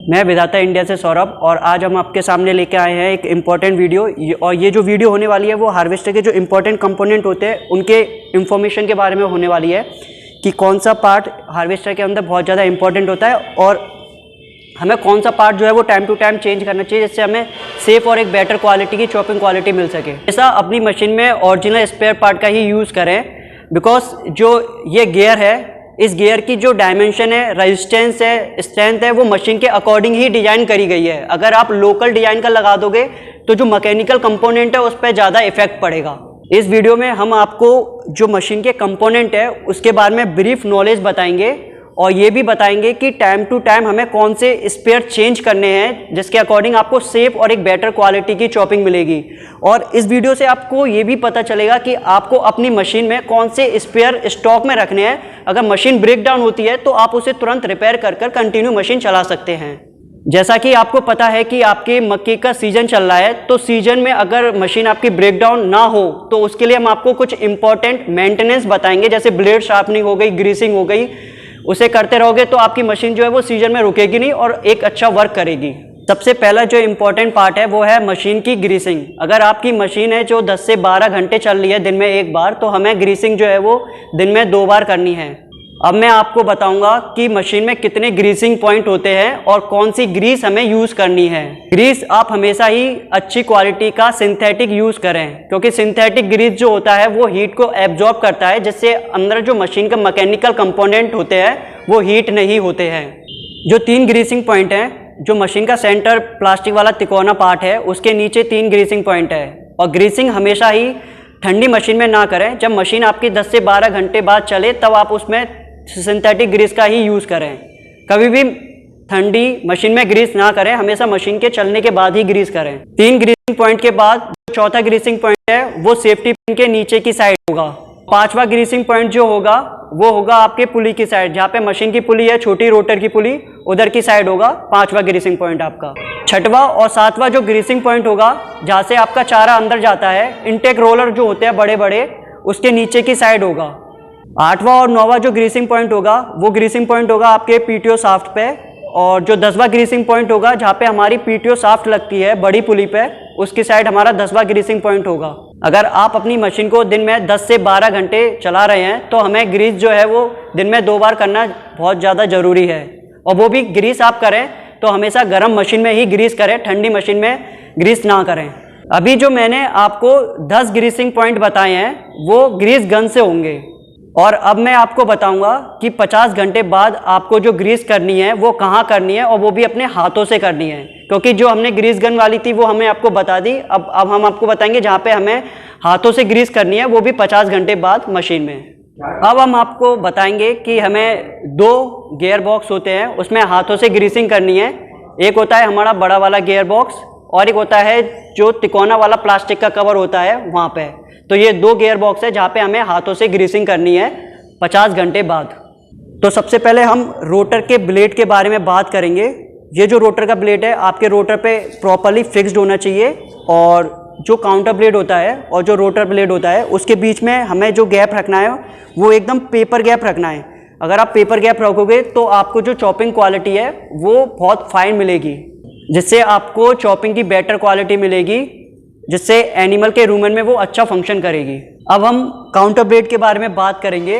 मैं विधाता इंडिया से सौरभ और आज हम आपके सामने लेके आए हैं एक इम्पॉर्टेंट वीडियो। और ये जो वीडियो होने वाली है वो हार्वेस्टर के जो इम्पोर्टेंट कंपोनेंट होते हैं उनके इन्फॉर्मेशन के बारे में होने वाली है कि कौन सा पार्ट हार्वेस्टर के अंदर बहुत ज़्यादा इंपॉर्टेंट होता है और हमें कौन सा पार्ट जो है वो टाइम टू टाइम चेंज करना चाहिए जिससे हमें सेफ और एक बेटर क्वालिटी की चॉपिंग क्वालिटी मिल सके। ऐसा अपनी मशीन में ओरिजिनल स्पेयर पार्ट का ही यूज़ करें, बिकॉज जो ये गियर है इस गियर की जो डायमेंशन है, रेजिस्टेंस है, स्ट्रेंथ है, वो मशीन के अकॉर्डिंग ही डिजाइन करी गई है। अगर आप लोकल डिजाइन का लगा दोगे तो जो मैकेनिकल कंपोनेंट है उस पर ज़्यादा इफेक्ट पड़ेगा। इस वीडियो में हम आपको जो मशीन के कंपोनेंट है उसके बारे में ब्रीफ नॉलेज बताएंगे और ये भी बताएंगे कि टाइम टू टाइम हमें कौन से स्पेयर चेंज करने हैं जिसके अकॉर्डिंग आपको सेफ और एक बेटर क्वालिटी की चॉपिंग मिलेगी। और इस वीडियो से आपको ये भी पता चलेगा कि आपको अपनी मशीन में कौन से स्पेयर स्टॉक में रखने हैं। अगर मशीन ब्रेक डाउन होती है तो आप उसे तुरंत रिपेयर कर कर कंटिन्यू मशीन चला सकते हैं। जैसा कि आपको पता है कि आपके मक्के का सीजन चल रहा है, तो सीजन में अगर मशीन आपकी ब्रेक डाउन ना हो तो उसके लिए हम आपको कुछ इंपॉर्टेंट मेंटेनेंस बताएंगे, जैसे ब्लेड शार्पनिंग हो गई, ग्रीसिंग हो गई। उसे करते रहोगे तो आपकी मशीन जो है वो सीजन में रुकेगी नहीं और एक अच्छा वर्क करेगी। सबसे पहला जो इम्पोर्टेंट पार्ट है वो है मशीन की ग्रीसिंग। अगर आपकी मशीन है जो 10 से 12 घंटे चल रही है दिन में एक बार, तो हमें ग्रीसिंग जो है वो दिन में 2 बार करनी है। अब मैं आपको बताऊंगा कि मशीन में कितने ग्रीसिंग पॉइंट होते हैं और कौन सी ग्रीस हमें यूज़ करनी है। ग्रीस आप हमेशा ही अच्छी क्वालिटी का सिंथेटिक यूज़ करें, क्योंकि सिंथेटिक ग्रीस जो होता है वो हीट को एब्जॉर्ब करता है, जिससे अंदर जो मशीन का मैकेनिकल कंपोनेंट होते हैं वो हीट नहीं होते हैं। जो 3 ग्रीसिंग पॉइंट हैं, जो मशीन का सेंटर प्लास्टिक वाला तिकोना पार्ट है उसके नीचे 3 ग्रीसिंग पॉइंट है। और ग्रीसिंग हमेशा ही ठंडी मशीन में ना करें। जब मशीन आपकी 10 से 12 घंटे बाद चले तब आप उसमें सिंथेटिक ग्रीस का ही यूज़ करें। कभी भी ठंडी मशीन में ग्रीस ना करें, हमेशा मशीन के चलने के बाद ही ग्रीस करें। 3 ग्रीसिंग पॉइंट के बाद चौथा ग्रीसिंग पॉइंट है वो सेफ्टी पिन के नीचे की साइड होगा। 5वां ग्रीसिंग पॉइंट जो होगा वो होगा आपके पुली की साइड, जहाँ पे मशीन की पुली है, छोटी रोटर की पुली, उधर की साइड होगा 5वां ग्रीसिंग पॉइंट आपका। 6वां और 7वां जो ग्रीसिंग पॉइंट होगा जहाँ से आपका चारा अंदर जाता है, इनटेक रोलर जो होते हैं बड़े बड़े, उसके नीचे की साइड होगा। 8वां और 9वां जो ग्रीसिंग पॉइंट होगा वो ग्रीसिंग पॉइंट होगा आपके पीटीओ शाफ्ट पे। और जो 10वां ग्रीसिंग पॉइंट होगा जहाँ पे हमारी पीटीओ शाफ्ट लगती है बड़ी पुली पे, उसकी साइड हमारा 10वां ग्रीसिंग पॉइंट होगा। अगर आप अपनी मशीन को दिन में 10 से 12 घंटे चला रहे हैं तो हमें ग्रीस जो है वो दिन में 2 बार करना बहुत ज़्यादा ज़रूरी है। और वो भी ग्रीस आप करें तो हमेशा गर्म मशीन में ही ग्रीस करें, ठंडी मशीन में ग्रीस ना करें। अभी जो मैंने आपको 10 ग्रीसिंग पॉइंट बताए हैं वो ग्रीस गन से होंगे। और अब मैं आपको बताऊंगा कि 50 घंटे बाद आपको जो ग्रीस करनी है वो कहाँ करनी है, और वो भी अपने हाथों से करनी है। क्योंकि जो हमने ग्रीस गन वाली थी वो हमने आपको बता दी। अब हम आपको बताएंगे जहाँ पे हमें हाथों से ग्रीस करनी है, वो भी 50 घंटे बाद मशीन में। अब हम आपको बताएंगे कि हमें 2 गियर बॉक्स होते हैं, उसमें हाथों से ग्रीसिंग करनी है। एक होता है हमारा बड़ा वाला गियर बॉक्स और एक होता है जो तिकोना वाला प्लास्टिक का कवर होता है वहाँ पे। तो ये 2 गियर बॉक्स है जहाँ पे हमें हाथों से ग्रीसिंग करनी है 50 घंटे बाद। तो सबसे पहले हम रोटर के ब्लेड के बारे में बात करेंगे। ये जो रोटर का ब्लेड है आपके रोटर पे प्रॉपर्ली फिक्स्ड होना चाहिए, और जो काउंटर ब्लेड होता है और जो रोटर ब्लेड होता है उसके बीच में हमें जो गैप रखना है वो एकदम पेपर गैप रखना है। अगर आप पेपर गैप रखोगे तो आपको जो चॉपिंग क्वालिटी है वो बहुत फाइन मिलेगी, जिससे आपको चॉपिंग की बेटर क्वालिटी मिलेगी, जिससे एनिमल के रूमेन में वो अच्छा फंक्शन करेगी। अब हम काउंटर ब्लेड के बारे में बात करेंगे।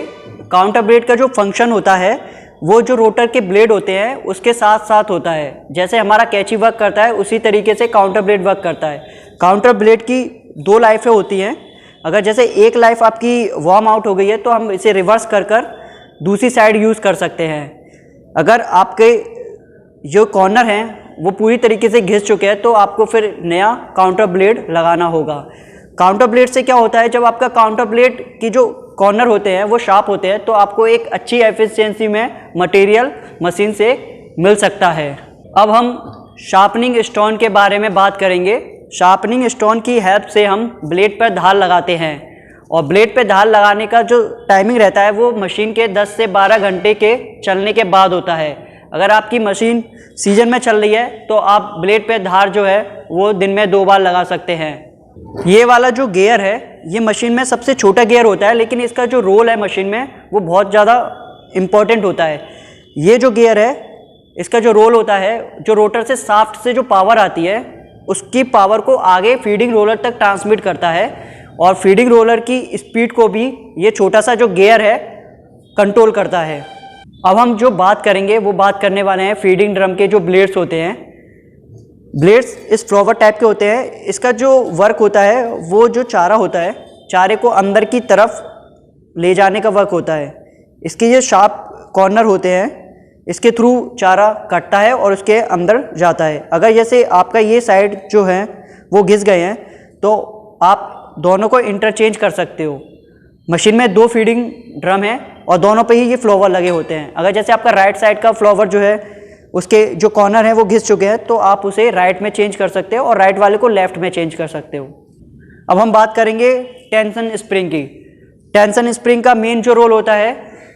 काउंटर ब्लेड का जो फंक्शन होता है वो जो रोटर के ब्लेड होते हैं उसके साथ साथ होता है। जैसे हमारा कैंची वर्क करता है उसी तरीके से काउंटर ब्लेड वर्क करता है। काउंटर ब्लेड की 2 लाइफें होती हैं। अगर जैसे एक लाइफ आपकी वार्म आउट हो गई है तो हम इसे रिवर्स कर कर दूसरी साइड यूज़ कर सकते हैं। अगर आपके जो कॉर्नर हैं वो पूरी तरीके से घिस चुके हैं तो आपको फिर नया काउंटर ब्लेड लगाना होगा। काउंटर ब्लेड से क्या होता है, जब आपका काउंटर ब्लेड की जो कॉर्नर होते हैं वो शार्प होते हैं तो आपको एक अच्छी एफिशिएंसी में मटेरियल मशीन से मिल सकता है। अब हम शार्पनिंग स्टोन के बारे में बात करेंगे। शार्पनिंग स्टोन की हेल्प से हम ब्लेड पर धार लगाते हैं, और ब्लेड पे धार लगाने का जो टाइमिंग रहता है वो मशीन के 10 से 12 घंटे के चलने के बाद होता है। अगर आपकी मशीन सीजन में चल रही है तो आप ब्लेड पे धार जो है वो दिन में 2 बार लगा सकते हैं। ये वाला जो गियर है ये मशीन में सबसे छोटा गियर होता है, लेकिन इसका जो रोल है मशीन में वो बहुत ज़्यादा इम्पोर्टेंट होता है। ये जो गियर है इसका जो रोल होता है, जो रोटर से शाफ्ट से जो पावर आती है उसकी पावर को आगे फीडिंग रोलर तक ट्रांसमिट करता है और फीडिंग रोलर की स्पीड को भी ये छोटा सा जो गियर है कंट्रोल करता है। अब हम जो बात करेंगे वो बात करने वाले हैं फीडिंग ड्रम के जो ब्लेड्स होते हैं। ब्लेड्स इस फ्लावर टाइप के होते हैं। इसका जो वर्क होता है वो जो चारा होता है, चारे को अंदर की तरफ ले जाने का वर्क होता है। इसके ये शार्प कॉर्नर होते हैं, इसके थ्रू चारा कटता है और उसके अंदर जाता है। अगर जैसे आपका ये साइड जो है वो घिस गए हैं तो आप दोनों को इंटरचेंज कर सकते हो। मशीन में 2 फीडिंग ड्रम हैं और दोनों पे ही ये फ्लावर लगे होते हैं। अगर जैसे आपका राइट साइड का फ्लावर जो है उसके जो कॉर्नर हैं वो घिस चुके हैं तो आप उसे राइट में चेंज कर सकते हो और राइट वाले को लेफ्ट में चेंज कर सकते हो। अब हम बात करेंगे टेंशन स्प्रिंग की। टेंशन स्प्रिंग का मेन जो रोल होता है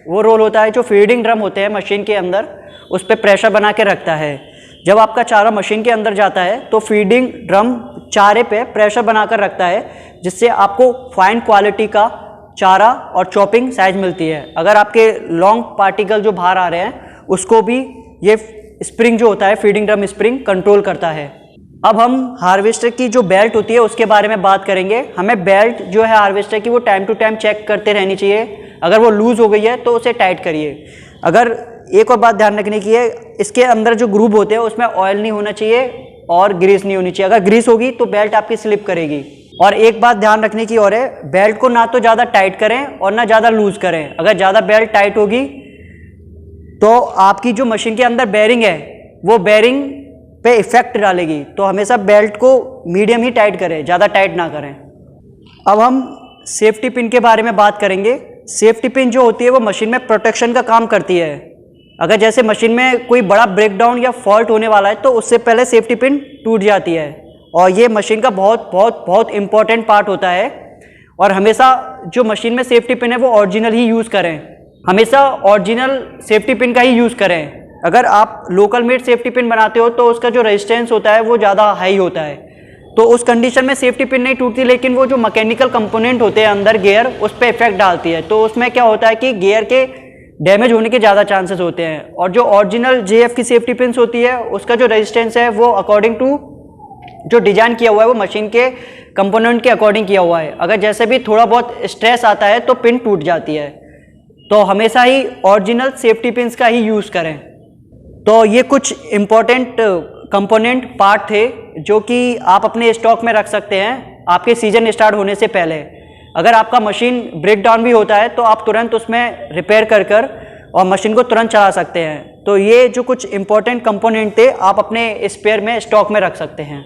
वो रोल होता है जो फीडिंग ड्रम होते हैं मशीन के अंदर उस पर प्रेशर बना के रखता है। जब आपका चारा मशीन के अंदर जाता है तो फीडिंग ड्रम चारे पे प्रेशर बनाकर रखता है जिससे आपको फाइन क्वालिटी का चारा और चॉपिंग साइज मिलती है। अगर आपके लॉन्ग पार्टिकल जो बाहर आ रहे हैं उसको भी ये स्प्रिंग जो होता है फीडिंग ड्रम स्प्रिंग कंट्रोल करता है। अब हम हार्वेस्टर की जो बेल्ट होती है उसके बारे में बात करेंगे। हमें बेल्ट जो है हार्वेस्टर की वो टाइम टू टाइम चेक करते रहनी चाहिए। अगर वो लूज़ हो गई है तो उसे टाइट करिए। अगर एक और बात ध्यान रखने की है, इसके अंदर जो ग्रूव होते हैं उसमें ऑयल नहीं होना चाहिए और ग्रीस नहीं होनी चाहिए। अगर ग्रीस होगी तो बेल्ट आपकी स्लिप करेगी। और एक बात ध्यान रखने की और है, बेल्ट को ना तो ज़्यादा टाइट करें और ना ज़्यादा लूज़ करें। अगर ज़्यादा बेल्ट टाइट होगी तो आपकी जो मशीन के अंदर बेरिंग है वो बेरिंग पे इफेक्ट डालेगी। तो हमेशा बेल्ट को मीडियम ही टाइट करें, ज़्यादा टाइट ना करें। अब हम सेफ्टी पिन के बारे में बात करेंगे। सेफ्टी पिन जो होती है वो मशीन में प्रोटेक्शन का काम करती है। अगर जैसे मशीन में कोई बड़ा ब्रेकडाउन या फॉल्ट होने वाला है तो उससे पहले सेफ्टी पिन टूट जाती है और ये मशीन का बहुत बहुत बहुत इंपॉर्टेंट पार्ट होता है। और हमेशा जो मशीन में सेफ्टी पिन है वो ओरिजिनल ही यूज़ करें। हमेशा ओरिजिनल सेफ्टी पिन का ही यूज़ करें। अगर आप लोकल मेड सेफ्टी पिन बनाते हो तो उसका जो रेजिस्टेंस होता है वो ज़्यादा हाई होता है, तो उस कंडीशन में सेफ्टी पिन नहीं टूटती, लेकिन वो जो मैकेनिकल कंपोनेंट होते हैं अंदर गियर उस पर इफेक्ट डालती है। तो उसमें क्या होता है कि गियर के डैमेज होने के ज़्यादा चांसेस होते हैं। और जो ओरिजिनल JF की सेफ्टी पिन्स होती है उसका जो रेजिस्टेंस है वो अकॉर्डिंग टू जो डिजाइन किया हुआ है वो मशीन के कंपोनेंट के अकॉर्डिंग किया हुआ है। अगर जैसे भी थोड़ा बहुत स्ट्रेस आता है तो पिन टूट जाती है। तो हमेशा ही ओरिजिनल सेफ्टी पिन्स का ही यूज़ करें। तो ये कुछ इम्पोर्टेंट कंपोनेंट पार्ट थे जो कि आप अपने स्टॉक में रख सकते हैं आपके सीजन स्टार्ट होने से पहले। अगर आपका मशीन ब्रेक डाउन भी होता है तो आप तुरंत उसमें रिपेयर कर और मशीन को तुरंत चला सकते हैं। तो ये जो कुछ इम्पोर्टेंट कंपोनेंट थे आप अपने स्पेयर में स्टॉक में रख सकते हैं।